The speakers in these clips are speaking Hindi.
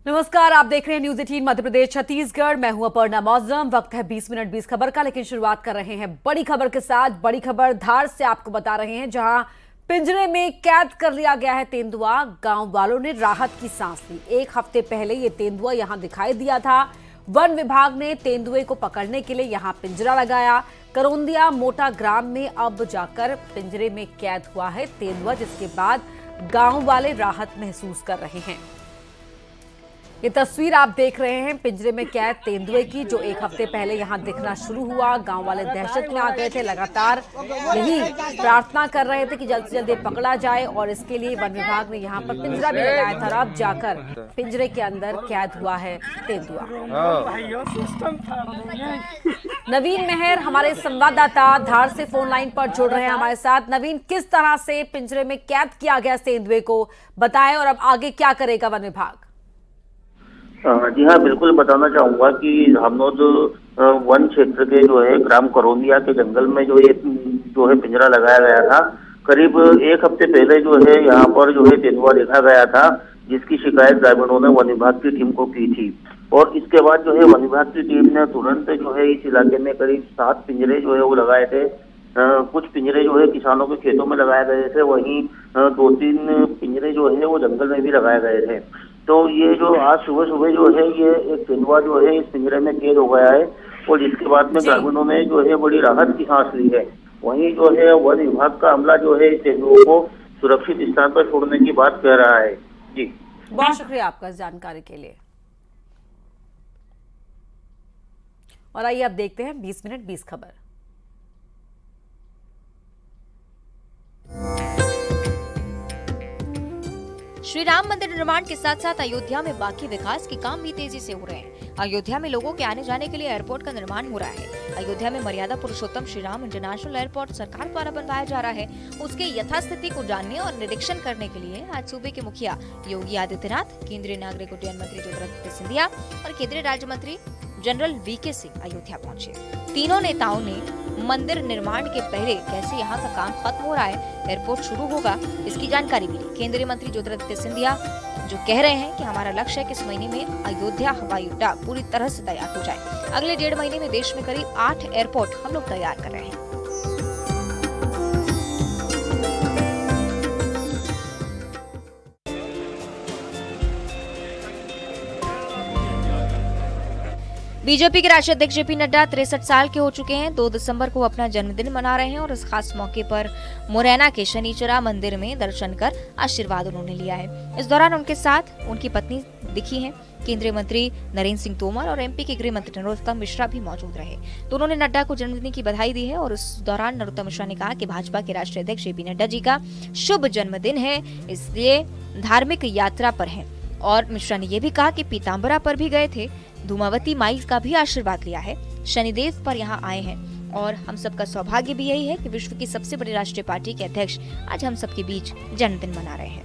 नमस्कार, आप देख रहे हैं न्यूज 18 मध्य प्रदेश छत्तीसगढ़। मैं हूं अपर्णा मौजम। वक्त है 20 मिनट 20 खबर का, लेकिन शुरुआत कर रहे हैं बड़ी खबर के साथ। बड़ी खबर धार से आपको बता रहे हैं, जहां पिंजरे में कैद कर लिया गया है तेंदुआ। गांव वालों ने राहत की सांस ली। एक हफ्ते पहले ये तेंदुआ यहां दिखाई दिया था। वन विभाग ने तेंदुए को पकड़ने के लिए यहां पिंजरा लगाया। करौंदिया मोटा ग्राम में अब जाकर पिंजरे में कैद हुआ है तेंदुआ, जिसके बाद गांव वाले राहत महसूस कर रहे हैं। ये तस्वीर आप देख रहे हैं पिंजरे में कैद तेंदुए की, जो एक हफ्ते पहले यहां दिखना शुरू हुआ। गांव वाले दहशत में आ गए थे, लगातार यही प्रार्थना कर रहे थे कि जल्द से जल्द पकड़ा जाए, और इसके लिए वन विभाग ने यहां पर पिंजरा भी लगाया था। अब जाकर पिंजरे के अंदर कैद हुआ है तेंदुआ। नवीन मेहर हमारे संवाददाता धार से फोन लाइन पर जुड़ रहे हैं हमारे साथ। नवीन, किस तरह से पिंजरे में कैद किया गया तेंदुए को बताएं, और अब आगे क्या करेगा वन विभाग? जी हाँ, बिल्कुल बताना चाहूंगा कि हमनोद वन क्षेत्र के जो है ग्राम करौंदिया के जंगल में जो है पिंजरा लगाया गया था। करीब एक हफ्ते पहले जो है यहाँ पर जो है तेंदुआ देखा गया था, जिसकी शिकायत ग्रामीणों ने वन विभाग की टीम को की थी। और इसके बाद जो है वन विभाग की टीम ने तुरंत जो है इस इलाके में करीब 7 पिंजरे जो है वो लगाए थे। कुछ पिंजरे जो है किसानों के खेतों में लगाए गए थे, वहीं 2-3 पिंजरे जो है वो जंगल में भी लगाए गए थे। तो ये जो आज सुबह सुबह जो है ये एक तेंदुआ जो है इस पिंजरे में कैद हो गया है, और जिसके बाद में ग्रामीणों ने जो है बड़ी राहत की सांस ली है। वहीं जो है वन विभाग का अमला जो है इस तेंदुओं को सुरक्षित स्थान पर छोड़ने की बात कह रहा है। जी, बहुत शुक्रिया आपका इस जानकारी के लिए। और आइए अब देखते हैं 20 मिनट 20 खबर। श्री राम मंदिर निर्माण के साथ साथ अयोध्या में बाकी विकास के काम भी तेजी से हो रहे हैं। अयोध्या में लोगों के आने जाने के लिए एयरपोर्ट का निर्माण हो रहा है। अयोध्या में मर्यादा पुरुषोत्तम श्री राम इंटरनेशनल एयरपोर्ट सरकार द्वारा बनवाया जा रहा है। उसके यथास्थिति को जानने और निरीक्षण करने के लिए आज सूबे के मुखिया योगी आदित्यनाथ, केंद्रीय नागरिक उड्डयन मंत्री ज्योतिरादित्य सिंधिया और केंद्रीय राज्य मंत्री जनरल वीके सिंह अयोध्या पहुंचे। तीनों नेताओं ने मंदिर निर्माण के पहले कैसे यहां का काम खत्म हो रहा है, एयरपोर्ट शुरू होगा, इसकी जानकारी मिली। केंद्रीय मंत्री ज्योतिरादित्य सिंधिया जो कह रहे हैं कि हमारा लक्ष्य है कि इस महीने में अयोध्या हवाई अड्डा पूरी तरह से तैयार हो जाए। अगले 1.5 महीने में देश में करीब 8 एयरपोर्ट हम लोग तैयार कर रहे हैं। बीजेपी के राष्ट्रीय अध्यक्ष जेपी नड्डा 63 साल के हो चुके हैं। 2 दिसंबर को अपना जन्मदिन मना रहे हैं और इस खास मौके पर मुरैना के शनिचरा मंदिर में दर्शन कर आशीर्वाद उन्होंने लिया है। इस दौरान उनके साथ उनकी पत्नी दिखी हैं। केंद्रीय मंत्री नरेंद्र सिंह तोमर और एमपी के गृह मंत्री नरोत्तम मिश्रा भी मौजूद रहे। दोनों ने नड्डा को जन्मदिन की बधाई दी है, और इस दौरान नरोत्तम मिश्रा ने कहा कि भाजपा के राष्ट्रीय अध्यक्ष जेपी नड्डा जी का शुभ जन्मदिन है, इसलिए धार्मिक यात्रा पर है। और मिश्रा ने यह भी कहा कि पीताम्बरा पर भी गए थे, धूमावती माई का भी आशीर्वाद लिया है, शनिदेव पर यहाँ आए हैं, और हम सबका सौभाग्य भी यही है कि विश्व की सबसे बड़ी राष्ट्रीय पार्टी के अध्यक्ष आज हम सबके बीच जन्मदिन मना रहे हैं।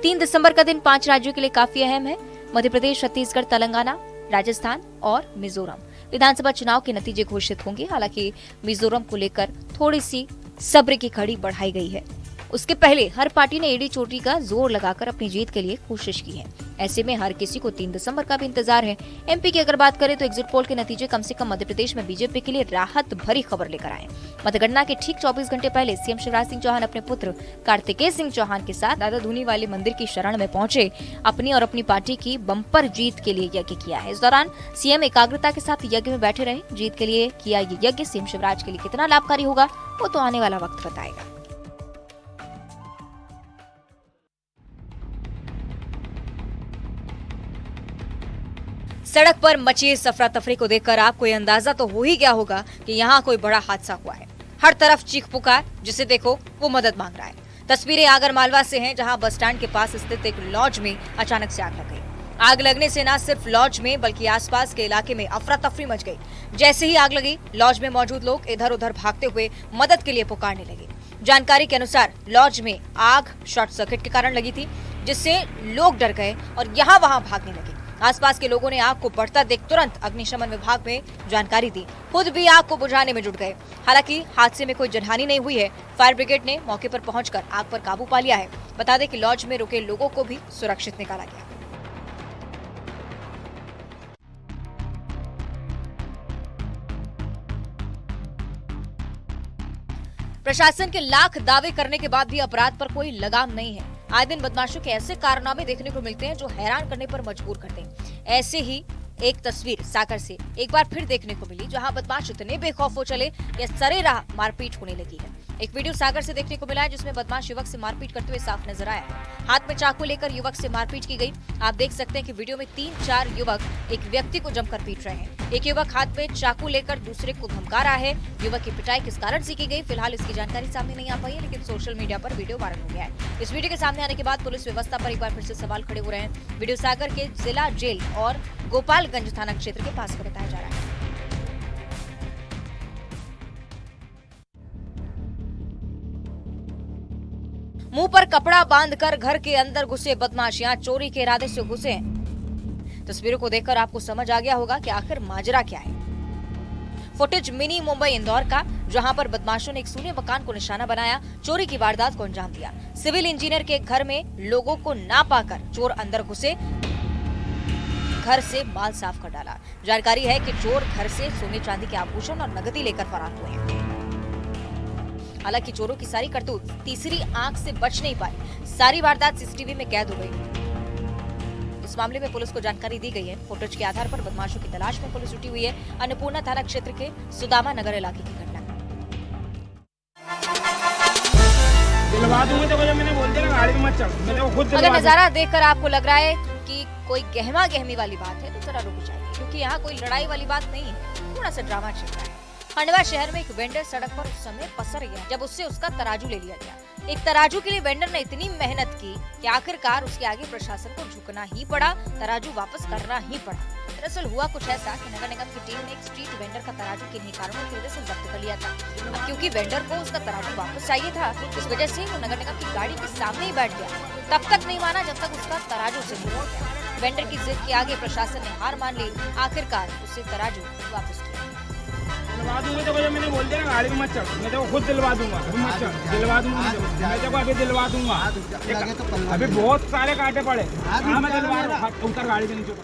तीन दिसंबर का दिन 5 राज्यों के लिए काफी अहम है। मध्य प्रदेश, छत्तीसगढ़, तेलंगाना, राजस्थान और मिजोरम विधानसभा चुनाव के नतीजे घोषित होंगे। हालांकि मिजोरम को लेकर थोड़ी सी सब्र की कड़ी बढ़ाई गई है। उसके पहले हर पार्टी ने एड़ी चोटी का जोर लगाकर अपनी जीत के लिए कोशिश की है। ऐसे में हर किसी को 3 दिसंबर का भी इंतजार है। एमपी की अगर बात करें तो एग्जिट पोल के नतीजे कम से कम मध्य प्रदेश में बीजेपी के लिए राहत भरी खबर लेकर आए। मतगणना के ठीक 24 घंटे पहले सीएम शिवराज सिंह चौहान अपने पुत्र कार्तिकेय सिंह चौहान के साथ दादा धूनी वाले मंदिर की शरण में पहुंचे। अपनी और अपनी पार्टी की बम्पर जीत के लिए यज्ञ किया है। इस दौरान सीएम एकाग्रता के साथ यज्ञ में बैठे रहे। जीत के लिए किया ये यज्ञ सीएम शिवराज के लिए कितना लाभकारी होगा, वो तो आने वाला वक्त बताएगा। सड़क पर मची इस अफरा तफरी को देखकर आपको ये अंदाजा तो हो ही गया होगा कि यहाँ कोई बड़ा हादसा हुआ है। हर तरफ चीख पुकार, जिसे देखो वो मदद मांग रहा है। तस्वीरें आगर मालवा से हैं, जहाँ बस स्टैंड के पास स्थित एक लॉज में अचानक से आग लग गई। आग लगने से न सिर्फ लॉज में बल्कि आसपास के इलाके में अफरा तफरी मच गई। जैसे ही आग लगी, लॉज में मौजूद लोग इधर उधर भागते हुए मदद के लिए पुकारने लगे। जानकारी के अनुसार लॉज में आग शॉर्ट सर्किट के कारण लगी थी, जिससे लोग डर गए और यहाँ वहाँ भागने लगे। आसपास के लोगों ने आग को बढ़ता देख तुरंत अग्निशमन विभाग में जानकारी दी, खुद भी आग को बुझाने में जुट गए। हालांकि हादसे में कोई जनहानि नहीं हुई है। फायर ब्रिगेड ने मौके पर पहुंचकर आग पर काबू पा लिया है। बता दें कि लॉज में रुके लोगों को भी सुरक्षित निकाला गया। प्रशासन के लाख दावे करने के बाद भी अपराध पर कोई लगाम नहीं है। आए दिन बदमाशों के ऐसे कारनामे देखने को मिलते हैं जो हैरान करने पर मजबूर करते हैं। ऐसे ही एक तस्वीर सागर से एक बार फिर देखने को मिली, जहां बदमाश इतने बेखौफ हो चले कि सरेराह मारपीट होने लगी है। एक वीडियो सागर से देखने को मिला है जिसमें बदमाश युवक से मारपीट करते हुए साफ नजर आया है। हाथ में चाकू लेकर युवक से मारपीट की गई। आप देख सकते हैं कि वीडियो में 3-4 युवक एक व्यक्ति को जमकर पीट रहे हैं। एक युवक हाथ में चाकू लेकर दूसरे को धमका रहा है। युवक की पिटाई किस कारण से की गई, फिलहाल इसकी जानकारी सामने नहीं आ पाई है, लेकिन सोशल मीडिया पर वीडियो वायरल हो गया है। इस वीडियो के सामने आने के बाद पुलिस व्यवस्था पर एक बार फिर से सवाल खड़े हो रहे हैं। वीडियो सागर के जिला जेल और गोपालगंज थाना क्षेत्र के पास का बताया जा रहा है। मुंह पर कपड़ा बांधकर घर के अंदर घुसे बदमाश, यहां चोरी के इरादे से घुसे हैं। तस्वीरों को देखकर आपको समझ आ गया होगा कि आखिर माजरा क्या है। फुटेज मिनी मुंबई इंदौर का, जहां पर बदमाशों ने एक सूने मकान को निशाना बनाया, चोरी की वारदात को अंजाम दिया। सिविल इंजीनियर के घर में लोगों को ना पाकर चोर अंदर घुसे, घर से माल साफ कर डाला। जानकारी है कि चोर घर से सोने चांदी के आभूषण और नकदी लेकर फरार हुए हैं। हालांकि चोरों की सारी करतूत तीसरी आंख से बच नहीं पाई। सारी वारदात सीसीटीवी में कैद हो गई। इस मामले में पुलिस को जानकारी दी गई है। फुटेज के आधार पर बदमाशों की तलाश में पुलिस जुटी हुई है। अन्नपूर्णा थाना क्षेत्र के सुदामा नगर इलाके की घटना। अगर नजारा देखकर आपको लग रहा है कि कोई गहमा गहमी वाली बात है तो जरा रुक जाइए, क्योंकि यहाँ कोई लड़ाई वाली बात नहीं है, थोड़ा सा ड्रामा चल रहा है। खंडवा शहर में एक वेंडर सड़क पर उस समय पसर गया जब उससे उसका तराजू ले लिया गया। एक तराजू के लिए वेंडर ने इतनी मेहनत की कि आखिरकार उसके आगे प्रशासन को झुकना ही पड़ा, तराजू वापस करना ही पड़ा। दरअसल हुआ कुछ ऐसा कि नगर निगम की टीम ने एक स्ट्रीट वेंडर का तराजू किन्हीं कारणों की वजह से जब्त कर लिया था। अब क्योंकि वेंडर को उसका तराजू वापस चाहिए था, इस वजह से वो नगर निगम की गाड़ी के सामने ही बैठ गया। तब तक नहीं माना जब तक उसका तराजू से मुड़ गया। वेंडर की जिद के आगे प्रशासन ने हार मान ली। आखिरकार उसे तराजू वापस किया। दिलवा दूंगा तो भैया मैंने बोल दिया ना, गाड़ी में मत चढ़, मैं तो खुद दिलवा दूंगा। मत चढ़, दिलवा दूंगा, मैं तो अभी दिलवा दूंगा। अभी बहुत सारे कांटे पड़े। हाँ मैं दिलवा दूंगा, उतर गाड़ी के नीचे।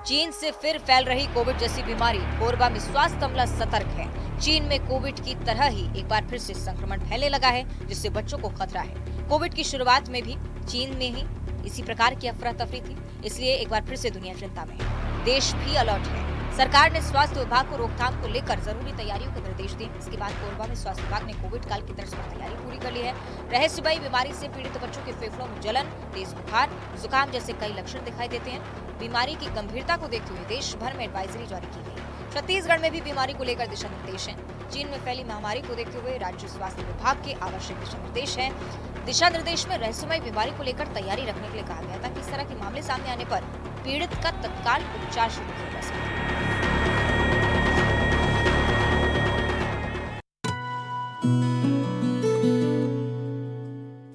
चीन से फिर फैल रही कोविड जैसी बीमारी, कोरबा में स्वास्थ्य अमला सतर्क है। चीन में कोविड की तरह ही एक बार फिर से संक्रमण फैलने लगा है, जिससे बच्चों को खतरा है। कोविड की शुरुआत में भी चीन में ही इसी प्रकार की अफरा तफरी थी, इसलिए एक बार फिर से दुनिया चिंता में है। देश भी अलर्ट है। सरकार ने स्वास्थ्य विभाग को रोकथाम को लेकर जरूरी तैयारियों के निर्देश दिए। इसके बाद कोरबा में स्वास्थ्य विभाग ने कोविड काल की तर्ज पर तैयारी पूरी कर ली है। रहस्यमयी बीमारी से पीड़ित बच्चों के फेफड़ों में जलन, तेज बुखार, जुकाम जैसे कई लक्षण दिखाई देते हैं। बीमारी की गंभीरता को देखते हुए देश भर में एडवाइजरी जारी की गई। छत्तीसगढ़ में भी बीमारी को लेकर दिशा निर्देश हैं। चीन में फैली महामारी को देखते हुए राज्य स्वास्थ्य विभाग के आवश्यक दिशा निर्देश हैं। दिशा निर्देश में रहस्यमयी बीमारी को लेकर तैयारी रखने के लिए कहा गया था कि इस तरह के मामले सामने आने पर पीड़ित का तत्काल उपचार शुरू किया जा सके।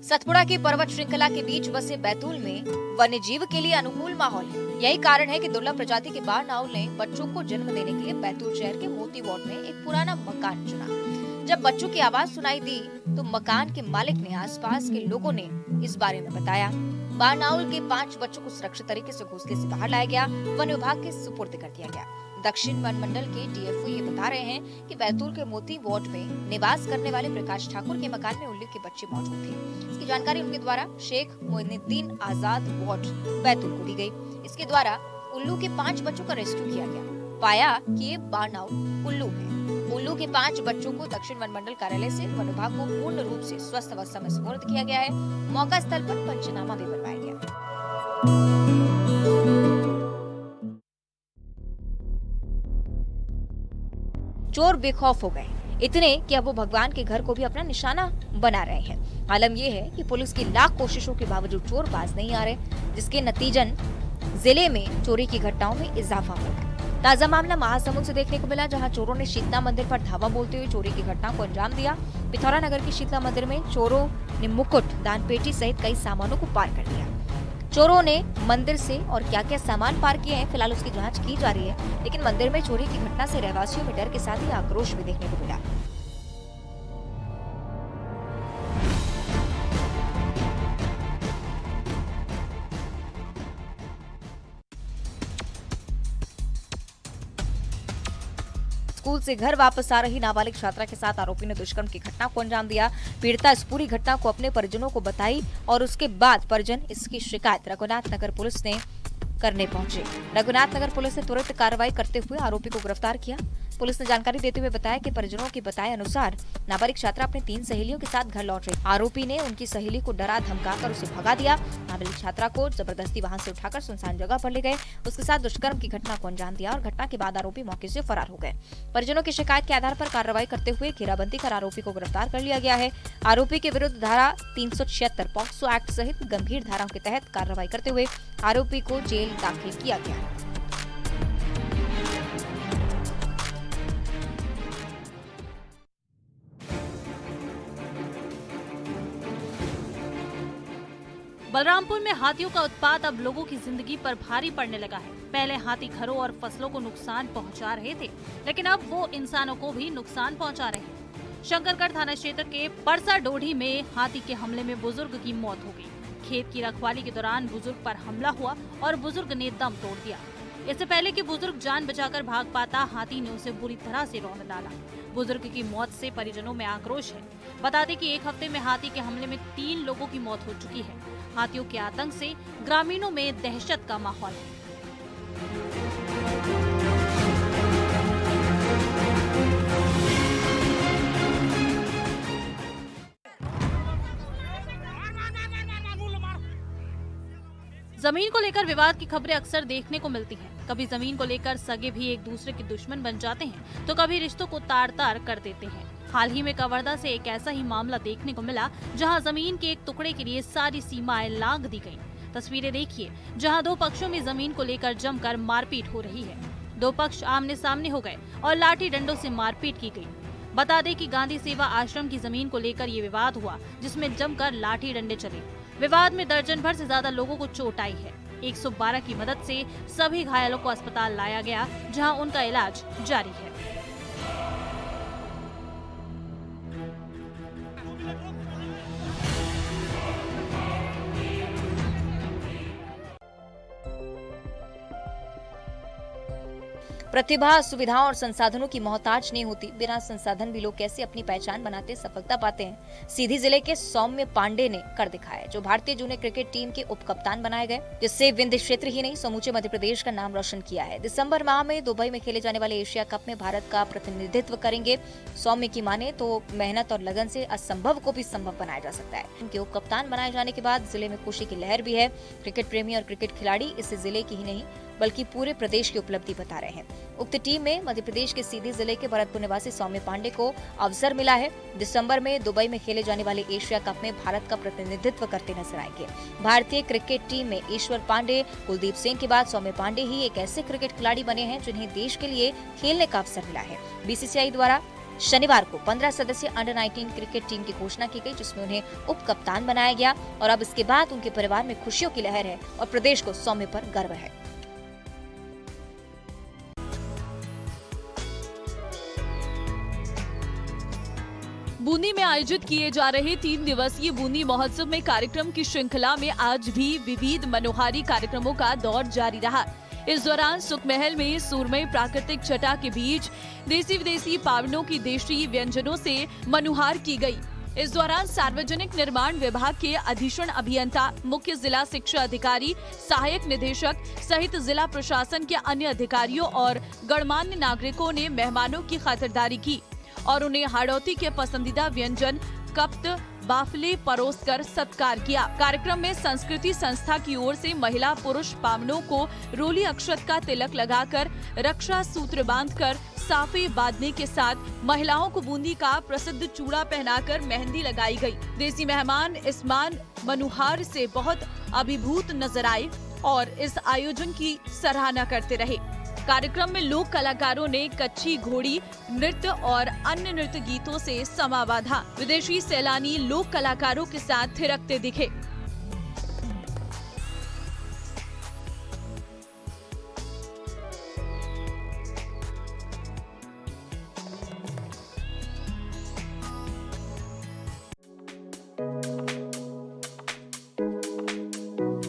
सतपुड़ा की पर्वत श्रृंखला के बीच बसे बैतूल में वन्य जीव के लिए अनुकूल माहौल है। यही कारण है कि दुर्लभ प्रजाति के बार नाउल ने बच्चों को जन्म देने के लिए बैतूल शहर के मोती वार्ड में एक पुराना मकान चुना। जब बच्चों की आवाज सुनाई दी तो मकान के मालिक ने आसपास के लोगों ने इस बारे में बताया। बारनाउल के 5 बच्चों को सुरक्षित तरीके से घोंसले से बाहर लाया गया, वन विभाग के सुपुर्द कर दिया गया। दक्षिण वन मंडल के डीएफओ ये बता रहे हैं कि बैतूल के मोती वार्ड में निवास करने वाले प्रकाश ठाकुर के मकान में उल्लू के बच्चे मौजूद थे। इसकी जानकारी उनके द्वारा शेख मोइनुद्दीन आजाद वार्ड बैतूल को दी गई। इसके द्वारा उल्लू के 5 बच्चों का रेस्क्यू किया गया। पाया कि ये बारनाउल उल्लू है। उल्लू के 5 बच्चों को दक्षिण वन मंडल कार्यालय से वन विभाग को पूर्ण रूप से स्वस्थ अवस्था में सुपुर्द किया गया है। मौका स्थल पर पंचनामा भी बनवाया गया। चोर बेखौफ हो गए, इतने कि अब वो भगवान के घर को भी अपना निशाना बना रहे हैं। आलम यह है कि पुलिस की लाख कोशिशों के बावजूद चोर बाज नहीं आ रहे, जिसके नतीजन जिले में चोरी की घटनाओं में इजाफा हो गया। ताजा मामला महासमुंद से देखने को मिला, जहां चोरों ने शीतला मंदिर पर धावा बोलते हुए चोरी की घटना को अंजाम दिया। पिथौरा नगर के शीतला मंदिर में चोरों ने मुकुट, दानपेटी सहित कई सामानों को पार कर लिया। चोरों ने मंदिर से और क्या क्या सामान पार किए हैं, फिलहाल उसकी जांच की जा रही है। लेकिन मंदिर में चोरी की घटना से रहवासियों में डर के साथ ही आक्रोश भी देखने को मिला। स्कूल से घर वापस आ रही नाबालिग छात्रा के साथ आरोपी ने दुष्कर्म की घटना को अंजाम दिया। पीड़िता इस पूरी घटना को अपने परिजनों को बताई और उसके बाद परिजन इसकी शिकायत रघुनाथ नगर पुलिस ने करने पहुंचे। रघुनाथ नगर पुलिस ने तुरंत कार्रवाई करते हुए आरोपी को गिरफ्तार किया। पुलिस ने जानकारी देते हुए बताया कि परिजनों के बताए अनुसार नाबालिग छात्रा अपनी 3 सहेलियों के साथ घर लौट रही। आरोपी ने उनकी सहेली को डरा धमकाकर उसे भगा दिया। नाबालिग छात्रा को जबरदस्ती वहां से उठाकर सुनसान जगह पर ले गए, उसके साथ दुष्कर्म की घटना को अंजाम दिया और घटना के बाद आरोपी मौके से फरार हो गए। परिजनों की शिकायत के आधार पर कार्रवाई करते हुए घेराबंदी कर आरोपी को गिरफ्तार कर लिया गया है। आरोपी के विरुद्ध धारा 376 पॉक्सो एक्ट सहित गंभीर धाराओं के तहत कार्रवाई करते हुए आरोपी को जेल दाखिल किया गया है। बलरामपुर में हाथियों का उत्पात अब लोगों की जिंदगी पर भारी पड़ने लगा है। पहले हाथी घरों और फसलों को नुकसान पहुंचा रहे थे, लेकिन अब वो इंसानों को भी नुकसान पहुंचा रहे हैं। शंकरगढ़ थाना क्षेत्र के परसा डोढ़ी में हाथी के हमले में बुजुर्ग की मौत हो गई। खेत की रखवाली के दौरान बुजुर्ग पर हमला हुआ और बुजुर्ग ने दम तोड़ दिया। इससे पहले कि बुजुर्ग जान बचाकर भाग पाता, हाथी ने उसे बुरी तरह से रौंद डाला। बुजुर्ग की मौत से परिजनों में आक्रोश है। बता दें कि 1 हफ्ते में हाथी के हमले में 3 लोगों की मौत हो चुकी है। हाथियों के आतंक से ग्रामीणों में दहशत का माहौल है। जमीन को लेकर विवाद की खबरें अक्सर देखने को मिलती हैं। कभी जमीन को लेकर सगे भी एक दूसरे के दुश्मन बन जाते हैं, तो कभी रिश्तों को तार-तार कर देते हैं। हाल ही में कवर्धा से एक ऐसा ही मामला देखने को मिला, जहां जमीन के एक टुकड़े के लिए सारी सीमाएं लांघ दी गईं। तस्वीरें देखिए, जहां 2 पक्षों में जमीन को लेकर जमकर मारपीट हो रही है। 2 पक्ष आमने सामने हो गए और लाठी डंडों से मारपीट की गई। बता दें कि गांधी सेवा आश्रम की जमीन को लेकर ये विवाद हुआ, जिसमें जमकर लाठी डंडे चले। विवाद में दर्जन भर से ज्यादा लोगों को चोट आई है। 112 की मदद से सभी घायलों को अस्पताल लाया गया, जहां उनका इलाज जारी है। प्रतिभा, सुविधाओं और संसाधनों की मोहताज नहीं होती। बिना संसाधन भी लोग कैसे अपनी पहचान बनाते, सफलता पाते हैं, सीधी जिले के सौम्य पांडे ने कर दिखाया, जो भारतीय जूनियर क्रिकेट टीम के उप कप्तान बनाए गए, जिससे विंध्य क्षेत्र ही नहीं समूचे मध्य प्रदेश का नाम रोशन किया है। दिसंबर माह में दुबई में खेले जाने वाले एशिया कप में भारत का प्रतिनिधित्व करेंगे। सौम्य की माने तो मेहनत और लगन से असंभव को भी संभव बनाया जा सकता है। उनके उप कप्तान बनाए जाने के बाद जिले में खुशी की लहर भी है। क्रिकेट प्रेमी और क्रिकेट खिलाड़ी इस जिले की ही नहीं बल्कि पूरे प्रदेश की उपलब्धि बता रहे हैं। उक्त टीम में मध्य प्रदेश के सीधी जिले के भरतपुर निवासी सौम्य पांडे को अवसर मिला है। दिसंबर में दुबई में खेले जाने वाले एशिया कप में भारत का प्रतिनिधित्व करते नजर आएंगे। भारतीय क्रिकेट टीम में ईश्वर पांडे, कुलदीप सिंह के बाद सौम्य पांडे ही एक ऐसे क्रिकेट खिलाड़ी बने हैं जिन्हें देश के लिए खेलने का अवसर मिला है। बीसीसीआई द्वारा शनिवार को 15 सदस्यीय अंडर 19 क्रिकेट टीम की घोषणा की गई, जिसमें उन्हें उप कप्तान बनाया गया और अब इसके बाद उनके परिवार में खुशियों की लहर है और प्रदेश को सौम्य पर गर्व है। बूंदी में आयोजित किए जा रहे 3 दिवसीय बूंदी महोत्सव में कार्यक्रम की श्रृंखला में आज भी विविध मनोहारी कार्यक्रमों का दौर जारी रहा। इस दौरान सुखमहल में सूरमई प्राकृतिक छटा के बीच देसी विदेशी पावनों की देशी व्यंजनों से मनुहार की गई। इस दौरान सार्वजनिक निर्माण विभाग के अधीक्षण अभियंता, मुख्य जिला शिक्षा अधिकारी, सहायक निदेशक सहित जिला प्रशासन के अन्य अधिकारियों और गणमान्य नागरिकों ने मेहमानों की खातिरदारी की और उन्हें हाड़ौती के पसंदीदा व्यंजन कप्त बाफले परोसकर सत्कार किया। कार्यक्रम में संस्कृति संस्था की ओर से महिला पुरुष पावनों को रोली अक्षत का तिलक लगाकर, रक्षा सूत्र बांधकर, साफे बांधने के साथ महिलाओं को बूंदी का प्रसिद्ध चूड़ा पहनाकर मेहंदी लगाई गई। देसी मेहमान इस मान मनुहार से बहुत अभिभूत नजर आए और इस आयोजन की सराहना करते रहे। कार्यक्रम में लोक कलाकारों ने कच्ची घोड़ी नृत्य और अन्य नृत्य गीतों से समा बांधा। विदेशी सैलानी लोक कलाकारों के साथ थिरकते दिखे।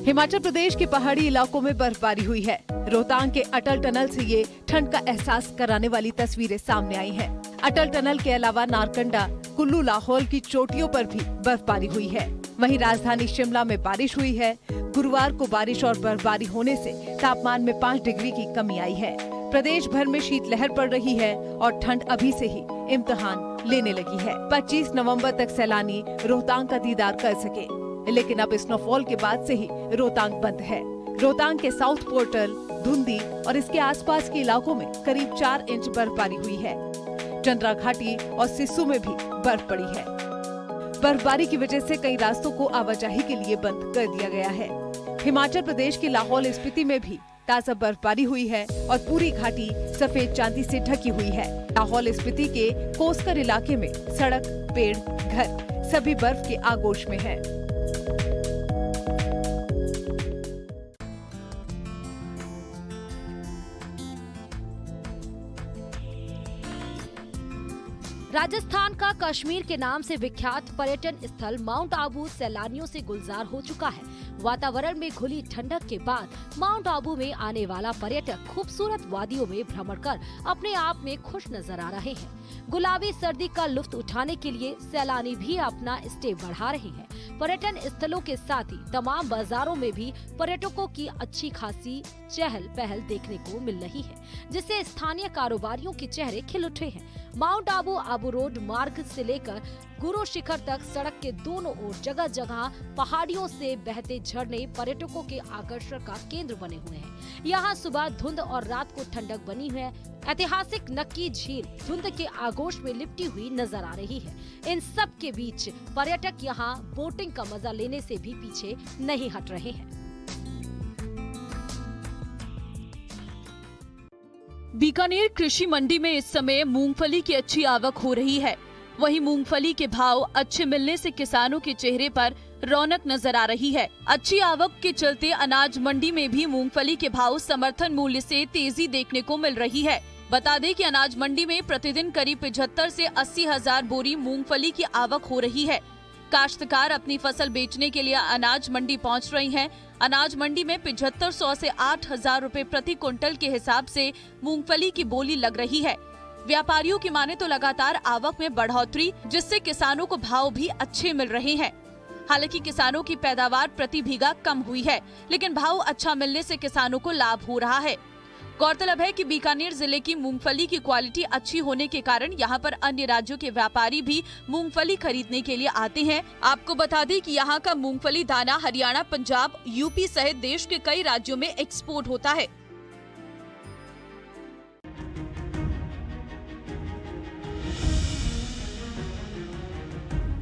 हिमाचल प्रदेश के पहाड़ी इलाकों में बर्फबारी हुई है। रोहतांग के अटल टनल से ये ठंड का एहसास कराने वाली तस्वीरें सामने आई हैं। अटल टनल के अलावा नारकंडा, कुल्लू, लाहौल की चोटियों पर भी बर्फबारी हुई है। वहीं राजधानी शिमला में बारिश हुई है। गुरुवार को बारिश और बर्फबारी होने से तापमान में 5 डिग्री की कमी आई है। प्रदेश भर में शीतलहर पड़ रही है और ठंड अभी से ही इम्तिहान लेने लगी है। 25 नवम्बर तक सैलानी रोहतांग का दीदार कर सके, लेकिन अब स्नोफॉल के बाद से ही रोहतांग बंद है। रोहतांग के साउथ पोर्टल, धुंधी और इसके आसपास के इलाकों में करीब 4 इंच बर्फबारी हुई है। चंद्रा घाटी और सिस्सू में भी बर्फ पड़ी है। बर्फबारी की वजह से कई रास्तों को आवाजाही के लिए बंद कर दिया गया है। हिमाचल प्रदेश के लाहौल स्पीति में भी ताजा बर्फबारी हुई है और पूरी घाटी सफेद चांदी से ढकी हुई है। लाहौल स्पीति के कोसकर इलाके में सड़क, पेड़, घर सभी बर्फ के आगोश में है। राजस्थान का कश्मीर के नाम से विख्यात पर्यटन स्थल माउंट आबू सैलानियों से गुलजार हो चुका है। वातावरण में घुली ठंडक के बाद माउंट आबू में आने वाला पर्यटक खूबसूरत वादियों में भ्रमण कर अपने आप में खुश नजर आ रहे हैं। गुलाबी सर्दी का लुत्फ उठाने के लिए सैलानी भी अपना स्टे बढ़ा रहे हैं। पर्यटन स्थलों के साथ ही तमाम बाजारों में भी पर्यटकों की अच्छी खासी चहल पहल देखने को मिल रही है, जिससे स्थानीय कारोबारियों के चेहरे खिल उठे हैं। माउंट आबू आबू रोड मार्ग से लेकर गुरु शिखर तक सड़क के दोनों ओर जगह जगह पहाड़ियों से बहते झरने पर्यटकों के आकर्षण का केंद्र बने हुए हैं। यहाँ सुबह धुंध और रात को ठंडक बनी है। ऐतिहासिक नक्की झील धुंध के आगोश में लिपटी हुई नजर आ रही है। इन सब के बीच पर्यटक यहाँ बोटिंग का मजा लेने से भी पीछे नहीं हट रहे हैं। बीकानेर कृषि मंडी में इस समय मूंगफली की अच्छी आवक हो रही है। वहीं मूंगफली के भाव अच्छे मिलने से किसानों के चेहरे पर रौनक नजर आ रही है। अच्छी आवक के चलते अनाज मंडी में भी मूंगफली के भाव समर्थन मूल्य से तेजी देखने को मिल रही है। बता दें कि अनाज मंडी में प्रतिदिन करीब 75 से 80 हजार बोरी मूंगफली की आवक हो रही है। काश्तकार अपनी फसल बेचने के लिए अनाज मंडी पहुंच रही हैं। अनाज मंडी में 7500 से 8000 रुपए प्रति क्विंटल के हिसाब से मूंगफली की बोली लग रही है। व्यापारियों की माने तो लगातार आवक में बढ़ोतरी, जिससे किसानों को भाव भी अच्छे मिल रहे हैं। हालांकि किसानों की पैदावार प्रति बीघा कम हुई है, लेकिन भाव अच्छा मिलने से किसानों को लाभ हो रहा है। गौरतलब है कि बीकानेर जिले की मूंगफली की क्वालिटी अच्छी होने के कारण यहाँ पर अन्य राज्यों के व्यापारी भी मूंगफली खरीदने के लिए आते हैं। आपको बता दें कि यहाँ का मूंगफली दाना हरियाणा, पंजाब, यूपी सहित देश के कई राज्यों में एक्सपोर्ट होता है।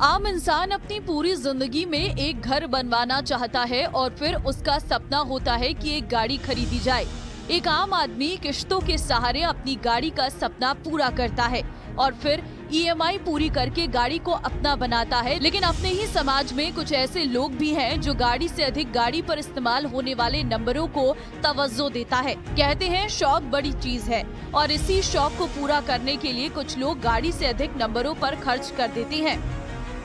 आम इंसान अपनी पूरी जिंदगी में एक घर बनवाना चाहता है और फिर उसका सपना होता है कि एक गाड़ी खरीदी जाए। एक आम आदमी किश्तों के सहारे अपनी गाड़ी का सपना पूरा करता है और फिर EMI पूरी करके गाड़ी को अपना बनाता है। लेकिन अपने ही समाज में कुछ ऐसे लोग भी हैं जो गाड़ी से अधिक गाड़ी पर इस्तेमाल होने वाले नंबरों को तवज्जो देता है। कहते हैं शौक बड़ी चीज है और इसी शौक को पूरा करने के लिए कुछ लोग गाड़ी से अधिक नंबरों पर खर्च कर देते हैं।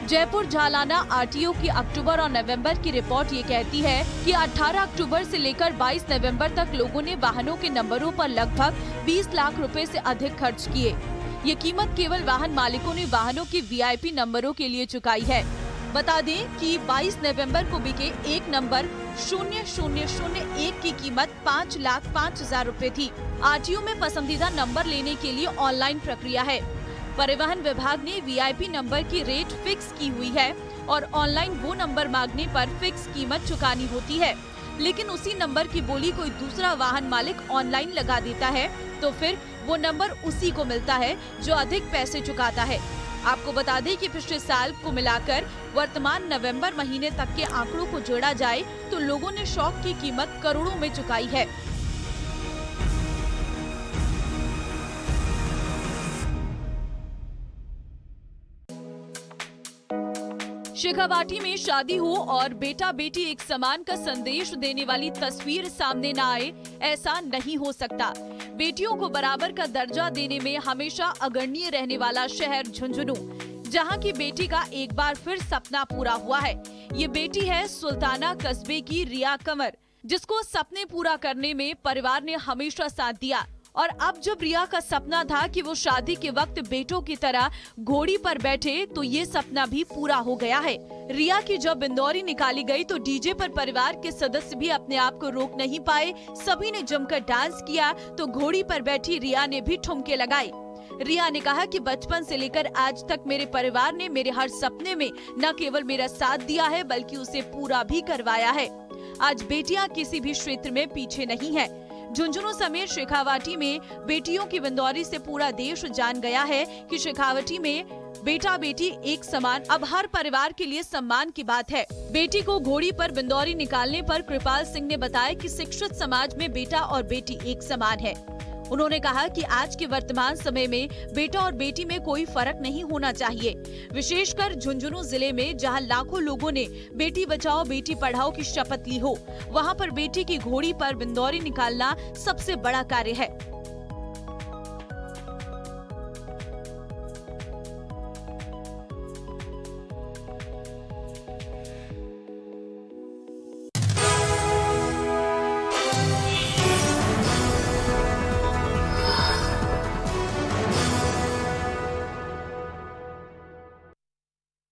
जयपुर झालाना RTO की अक्टूबर और नवंबर की रिपोर्ट ये कहती है कि 18 अक्टूबर से लेकर 22 नवंबर तक लोगों ने वाहनों के नंबरों पर लगभग 20 लाख रुपए से अधिक खर्च किए। ये कीमत केवल वाहन मालिकों ने वाहनों के VIP नंबरों के लिए चुकाई है। बता दें कि 22 नवंबर को बिके एक नंबर 0001 की कीमत 5,05,000 रुपए थी। RTO में पसंदीदा नंबर लेने के लिए ऑनलाइन प्रक्रिया है। परिवहन विभाग ने VIP नंबर की रेट फिक्स की हुई है और ऑनलाइन वो नंबर मांगने पर फिक्स कीमत चुकानी होती है। लेकिन उसी नंबर की बोली कोई दूसरा वाहन मालिक ऑनलाइन लगा देता है तो फिर वो नंबर उसी को मिलता है जो अधिक पैसे चुकाता है। आपको बता दें कि पिछले साल को मिलाकर वर्तमान नवंबर महीने तक के आंकड़ों को जोड़ा जाए तो लोगों ने शौक की कीमत करोड़ों में चुकाई है। शेखावाटी में शादी हो और बेटा बेटी एक समान का संदेश देने वाली तस्वीर सामने न आए, ऐसा नहीं हो सकता। बेटियों को बराबर का दर्जा देने में हमेशा अग्रणीय रहने वाला शहर झुंझुनू, जहां की बेटी का एक बार फिर सपना पूरा हुआ है। ये बेटी है सुल्ताना कस्बे की रिया कंवर, जिसको सपने पूरा करने में परिवार ने हमेशा साथ दिया। और अब जब रिया का सपना था कि वो शादी के वक्त बेटों की तरह घोड़ी पर बैठे, तो ये सपना भी पूरा हो गया है। रिया की जब बिंदौरी निकाली गई तो डीजे पर परिवार के सदस्य भी अपने आप को रोक नहीं पाए। सभी ने जमकर डांस किया तो घोड़ी पर बैठी रिया ने भी ठुमके लगाई। रिया ने कहा कि बचपन से लेकर आज तक मेरे परिवार ने मेरे हर सपने में न केवल मेरा साथ दिया है, बल्कि उसे पूरा भी करवाया है। आज बेटियां किसी भी क्षेत्र में पीछे नहीं है। झुंझुनू समेत शेखावाटी में बेटियों की बिंदौरी से पूरा देश जान गया है कि शेखावाटी में बेटा बेटी एक समान अब हर परिवार के लिए सम्मान की बात है। बेटी को घोड़ी पर बिंदौरी निकालने पर कृपाल सिंह ने बताया कि शिक्षित समाज में बेटा और बेटी एक समान है। उन्होंने कहा कि आज के वर्तमान समय में बेटा और बेटी में कोई फर्क नहीं होना चाहिए, विशेषकर झुंझुनू जिले में जहां लाखों लोगों ने बेटी बचाओ बेटी पढ़ाओ की शपथ ली हो, वहां पर बेटी की घोड़ी पर बिंदौरी निकालना सबसे बड़ा कार्य है।